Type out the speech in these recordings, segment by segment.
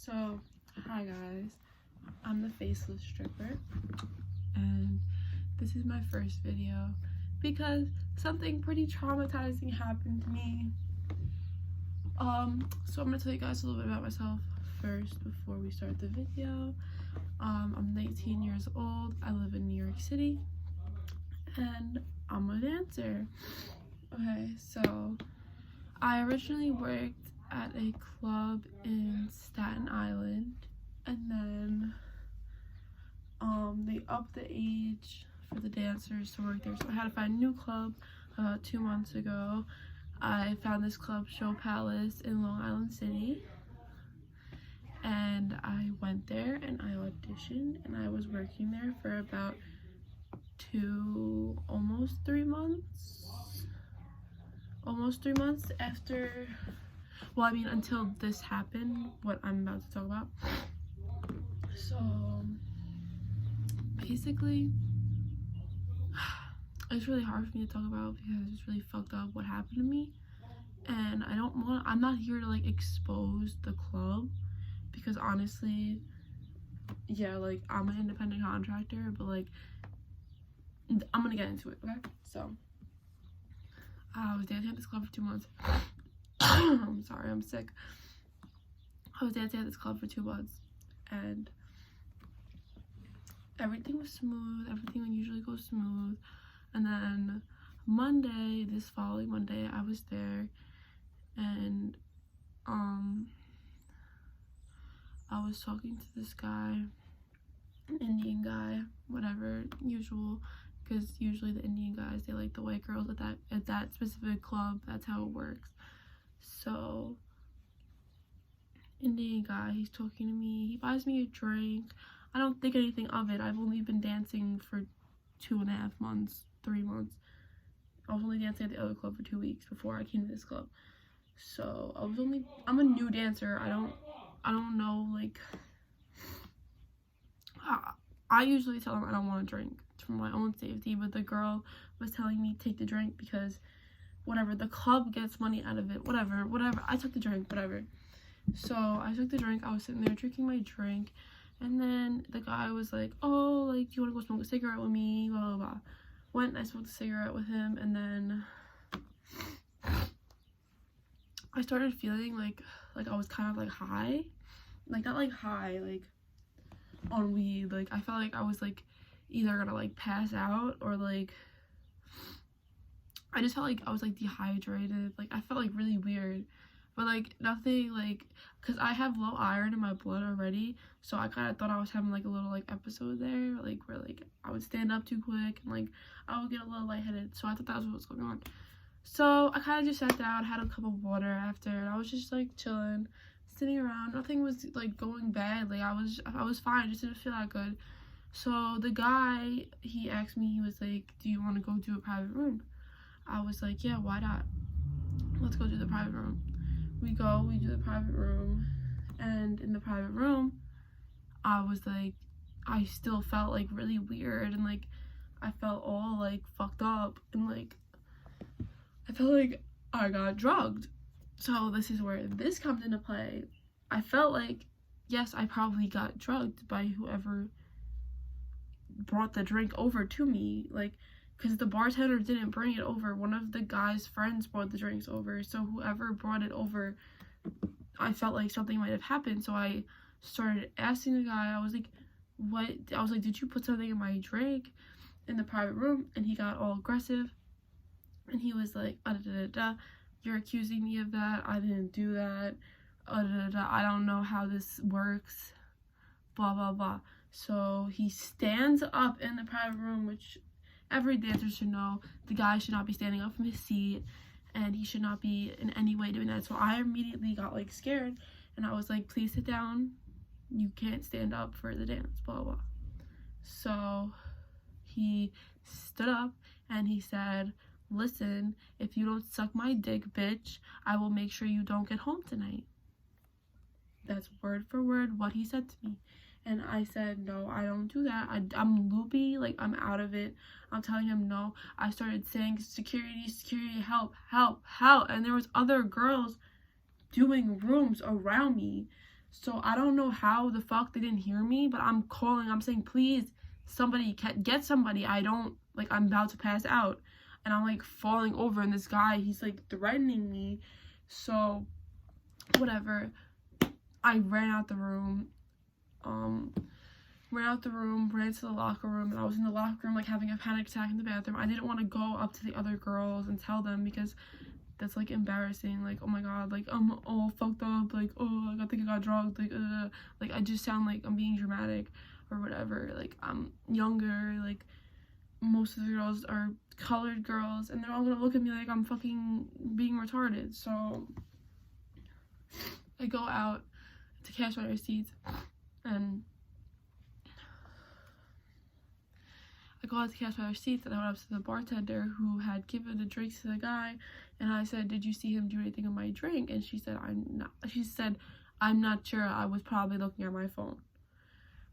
So, hi guys, I'm the faceless stripper, and this is my first video because something pretty traumatizing happened to me. So I'm gonna tell you guys a little bit about myself first before we start the video. I'm 19 years old, I live in New York City, and I'm a dancer. Okay, so I originally worked at a club in Staten Island, and then they upped the age for the dancers to work there, so I had to find a new club. About 2 months ago I found this club, Show Palace, in Long Island City, and I went there and I auditioned, and I was working there for about almost 3 months after, well, I mean, until this happened, what I'm about to talk about. So basically, it's really hard for me to talk about because it's really fucked up what happened to me, and I'm not here to like expose the club, because honestly, yeah, like, I'm an independent contractor, but like, I'm gonna get into it, okay? So I was dancing at this club for 2 months. I'm sorry, I'm sick. I was dancing at this club for 2 months, and everything was smooth. Everything usually goes smooth. And then this following Monday, I was there, and I was talking to this guy, an Indian guy, whatever, usual, because usually the Indian guys, they like the white girls at that specific club. That's how it works. So, Indian guy, he's talking to me, he buys me a drink. I don't think anything of it. I've only been dancing for 2.5 months, 3 months. I was only dancing at the other club for 2 weeks before I came to this club. So I'm a new dancer. I don't know, like, I usually tell them I don't want to drink for my own safety, but the girl was telling me take the drink because whatever, the club gets money out of it, whatever. I took the drink, whatever. So I took the drink. I was sitting there drinking my drink, and then the guy was like, oh, like, do you want to go smoke a cigarette with me, blah blah blah. Went and I smoked a cigarette with him, and then I started feeling like I was kind of like high, like, not like high like on weed, like I felt like I was like either gonna like pass out, or like I just felt like I was like dehydrated. Like I felt like really weird, but like nothing, like, because I have low iron in my blood already, so I kind of thought I was having like a little like episode there, like where like I would stand up too quick and like I would get a little lightheaded. So I thought that was what was going on. So I kind of just sat down, had a cup of water after, and I was just like chilling, sitting around. Nothing was like going bad. Like I was fine. I just didn't feel that good. So the guy, he asked me, he was like, do you want to go do a private room? I was like, yeah, why not? Let's go do the private room. We do the private room, and in the private room, I was like, I still felt like really weird, and like I felt all like fucked up, and like I felt like I got drugged. So this is where this comes into play. I felt like, yes, I probably got drugged by whoever brought the drink over to me, like, because the bartender didn't bring it over. One of the guy's friends brought the drinks over, so whoever brought it over, I felt like something might have happened. So I started asking the guy, I was like, what? I was like, did you put something in my drink in the private room? And he got all aggressive, and he was like, you're accusing me of that, I didn't do that, I don't know how this works, blah blah blah. So he stands up in the private room, which every dancer should know. The guy should not be standing up from his seat, and he should not be in any way doing that. So I immediately got like scared, and I was like, please sit down, you can't stand up for the dance, blah blah. So he stood up and he said, listen, if you don't suck my dick, bitch, I will make sure you don't get home tonight. That's word for word what he said to me. And I said, no, I don't do that. I'm loopy, like, I'm out of it. I'm telling him no. I started saying, security, help. And there was other girls doing rooms around me. So I don't know how the fuck they didn't hear me, but I'm calling, I'm saying, please, somebody, get somebody. I'm about to pass out. And I'm, like, falling over, and this guy, he's, like, threatening me. So, whatever. I ran out the room, ran to the locker room, and I was in the locker room, like, having a panic attack in the bathroom. I didn't want to go up to the other girls and tell them, because that's, like, embarrassing. Like, oh my god, like, I'm all fucked up, like, oh, I think I got drugged, like, I just sound like I'm being dramatic or whatever. Like, I'm younger, like, most of the girls are colored girls, and they're all gonna look at me like I'm fucking being retarded. So I go out to cash my receipts, and I went up to the bartender who had given the drinks to the guy, and I said, did you see him do anything with my drink? And she said, I'm not sure, I was probably looking at my phone.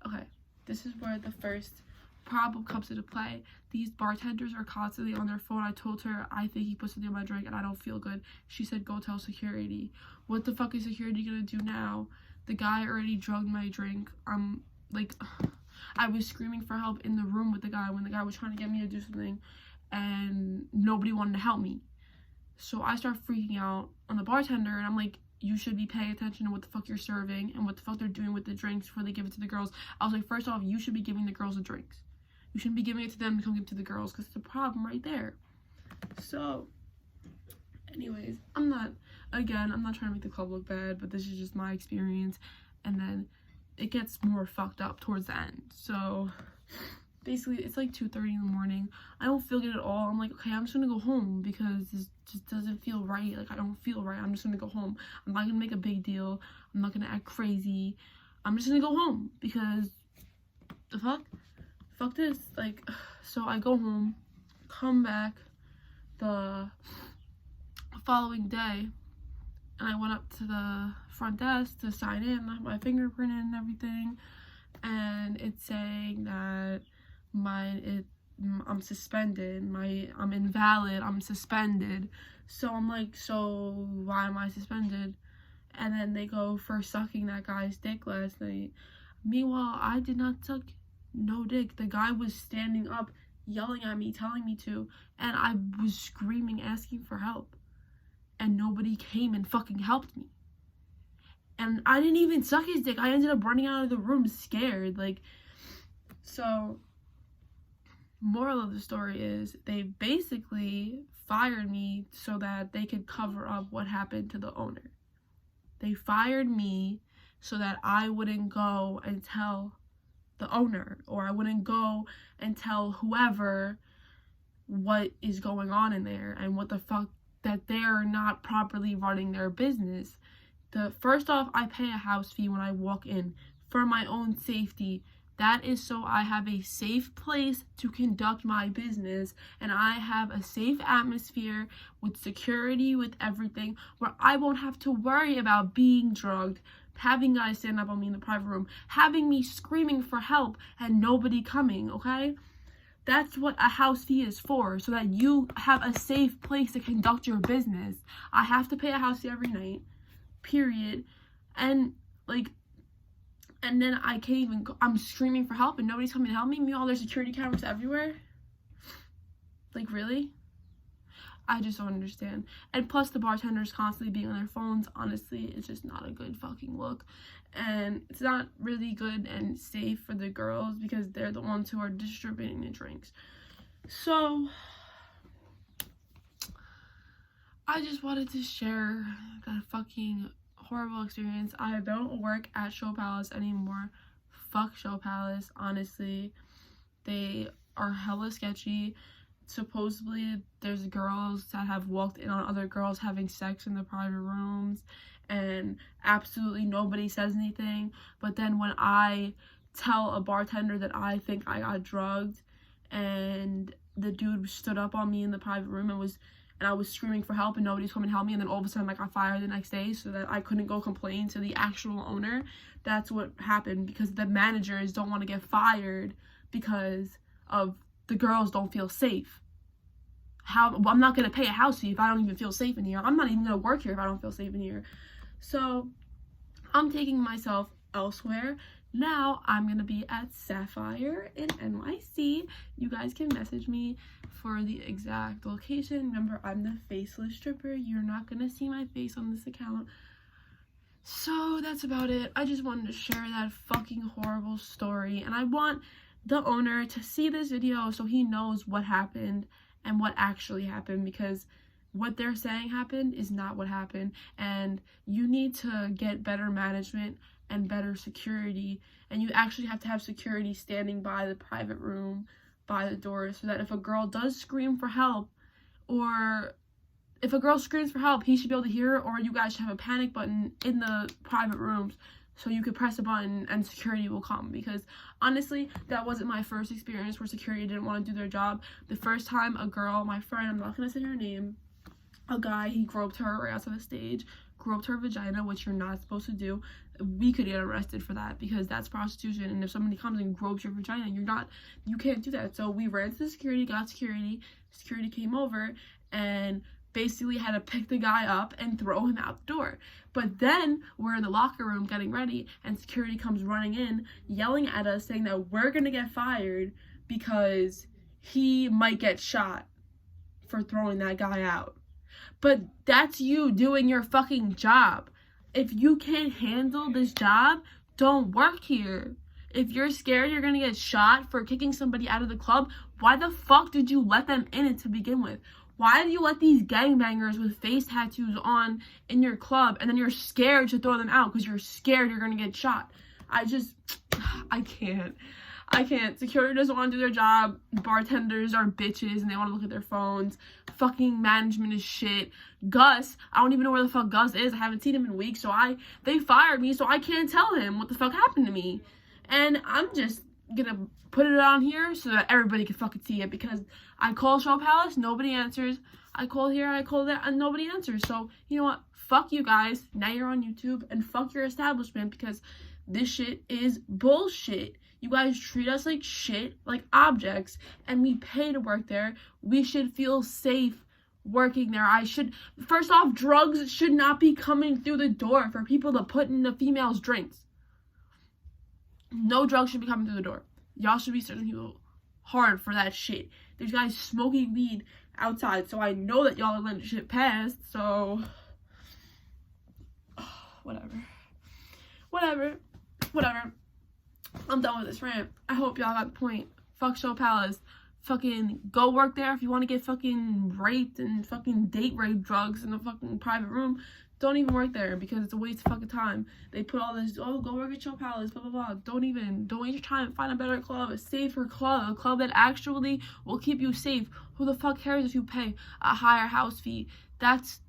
Okay, this is where the first problem comes into play. These bartenders are constantly on their phone. I told her, I think he put something in my drink and I don't feel good. She said, go tell security. What the fuck is security gonna do now? The guy already drugged my drink. I was screaming for help in the room with the guy when the guy was trying to get me to do something, and nobody wanted to help me. So I start freaking out on the bartender, and I'm like, you should be paying attention to what the fuck you're serving and what the fuck they're doing with the drinks before they give it to the girls. I was like, first off, you should be giving the girls the drinks. You shouldn't be giving it to them to come give it to the girls, because it's a problem right there. So, anyways, I'm not trying to make the club look bad, but this is just my experience. And then it gets more fucked up towards the end. So, basically, it's like 2:30 in the morning. I don't feel good at all. I'm like, okay, I'm just gonna go home because this just doesn't feel right. Like, I don't feel right. I'm just gonna go home. I'm not gonna make a big deal. I'm not gonna act crazy. I'm just gonna go home because the fuck this. Like, so I go home, come back the following day, and I went up to the front desk to sign in, I have my fingerprint and everything, and it's saying that I'm suspended, I'm invalid, I'm suspended. So I'm like, so why am I suspended? And then they go for sucking that guy's dick last night. Meanwhile, I did not suck no dick. The guy was standing up, yelling at me, telling me to, and I was screaming, asking for help, and nobody came and fucking helped me. And I didn't even suck his dick. I ended up running out of the room scared. Like, so, moral of the story is they basically fired me so that they could cover up what happened to the owner. They fired me so that I wouldn't go and tell the owner, or I wouldn't go and tell whoever what is going on in there and what the fuck, that they're not properly running their business. First off, I pay a house fee when I walk in for my own safety. That is so I have a safe place to conduct my business, and I have a safe atmosphere with security, with everything, where I won't have to worry about being drugged, having guys stand up on me in the private room, having me screaming for help and nobody coming, okay? That's what a house fee is for, so that you have a safe place to conduct your business. I have to pay a house fee every night, period. And then I can't even go. I'm screaming for help and nobody's coming to help me. Meanwhile, there's security cameras everywhere. Like, really? I just don't understand. And plus, the bartenders constantly being on their phones. Honestly, it's just not a good fucking look. And it's not really good and safe for the girls because they're the ones who are distributing the drinks. So, I just wanted to share that fucking horrible experience. I don't work at Show Palace anymore. Fuck Show Palace, honestly. They are hella sketchy. Supposedly, there's girls that have walked in on other girls having sex in the private rooms, and absolutely nobody says anything. But then when I tell a bartender that I think I got drugged, and the dude stood up on me in the private room and I was screaming for help and nobody's coming to help me, and then all of a sudden I got fired the next day so that I couldn't go complain to the actual owner. That's what happened, because the managers don't want to get fired because of the girls don't feel safe. I'm not going to pay a house fee if I don't even feel safe in here. I'm not even going to work here if I don't feel safe in here. So, I'm taking myself elsewhere. Now I'm gonna be at Sapphire in NYC. You guys can message me for the exact location. Remember, I'm the faceless stripper. You're not gonna see my face on this account. So that's about it. I just wanted to share that fucking horrible story, and I want the owner to see this video so he knows what happened and what actually happened, because what they're saying happened is not what happened, and you need to get better management and better security, and you actually have to have security standing by the private room, by the door, so that if a girl does scream for help, or if a girl screams for help, he should be able to hear her, or you guys should have a panic button in the private rooms so you could press a button and security will come. Because honestly, that wasn't my first experience where security didn't want to do their job. The first time a girl, my friend, I'm not gonna say her name, a guy, he groped her right outside the stage, groped her vagina, which you're not supposed to do. We could get arrested for that because that's prostitution, and if somebody comes and gropes your vagina, you can't do that. So we ran to the security, got security came over and basically had to pick the guy up and throw him out the door. But then we're in the locker room getting ready, and security comes running in, yelling at us, saying that we're gonna get fired because he might get shot for throwing that guy out. But that's you doing your fucking job. If you can't handle this job, don't work here. If you're scared you're gonna get shot for kicking somebody out of the club, why the fuck did you let them in it to begin with? Why do you let these gangbangers with face tattoos on in your club, and then you're scared to throw them out because you're scared you're gonna get shot? I can't. Security doesn't want to do their job. Bartenders are bitches and they want to look at their phones. Fucking management is shit. Gus, I don't even know where the fuck Gus is. I haven't seen him in weeks, so they fired me, so I can't tell him what the fuck happened to me. And I'm just gonna put it on here so that everybody can fucking see it, because I call Show Palace, nobody answers. I call here, I call there, and nobody answers. So, you know what? Fuck you guys. Now you're on YouTube, and fuck your establishment, because this shit is bullshit. You guys treat us like shit, like objects, and we pay to work there. We should feel safe working there. First off, drugs should not be coming through the door for people to put in the females' drinks. No drugs should be coming through the door. Y'all should be searching people hard for that shit. There's guys smoking weed outside, so I know that y'all are letting shit pass, so whatever. I'm done with this rant. I hope y'all got the point. Fuck Show Palace. Fucking go work there if you want to get fucking raped and fucking date rape drugs in a fucking private room. Don't even work there, because it's a waste of fucking time. They put all this, oh, go work at Show Palace, blah, blah, blah. Don't waste your time. Find a better club, a safer club, a club that actually will keep you safe. Who the fuck cares if you pay a higher house fee? That's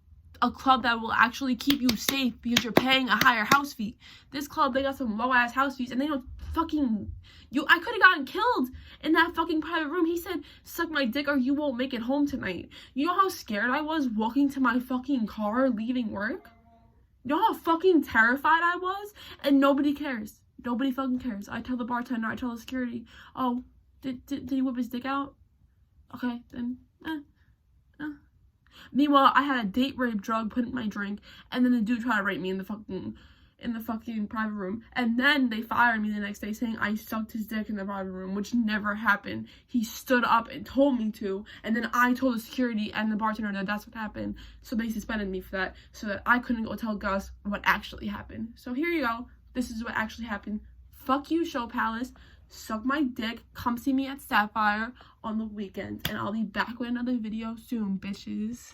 a club that will actually keep you safe because you're paying a higher house fee. This club, they got some low-ass house fees, and they don't fucking... I could have gotten killed in that fucking private room. He said, suck my dick or you won't make it home tonight. You know how scared I was walking to my fucking car leaving work? You know how fucking terrified I was? And nobody cares. Nobody fucking cares. I tell the bartender, I tell the security, oh, did he whip his dick out? Okay, then, Meanwhile, I had a date rape drug put in my drink, and then the dude tried to rape me in the fucking private room, and then they fired me the next day saying I sucked his dick in the private room, which never happened. He stood up and told me to, and then I told the security and the bartender that that's what happened, so they suspended me for that, so that I couldn't go tell Gus what actually happened. So here you go. This is what actually happened. Fuck you, Show Palace. Suck my dick. Come see me at Sapphire on the weekend, and I'll be back with another video soon, bitches.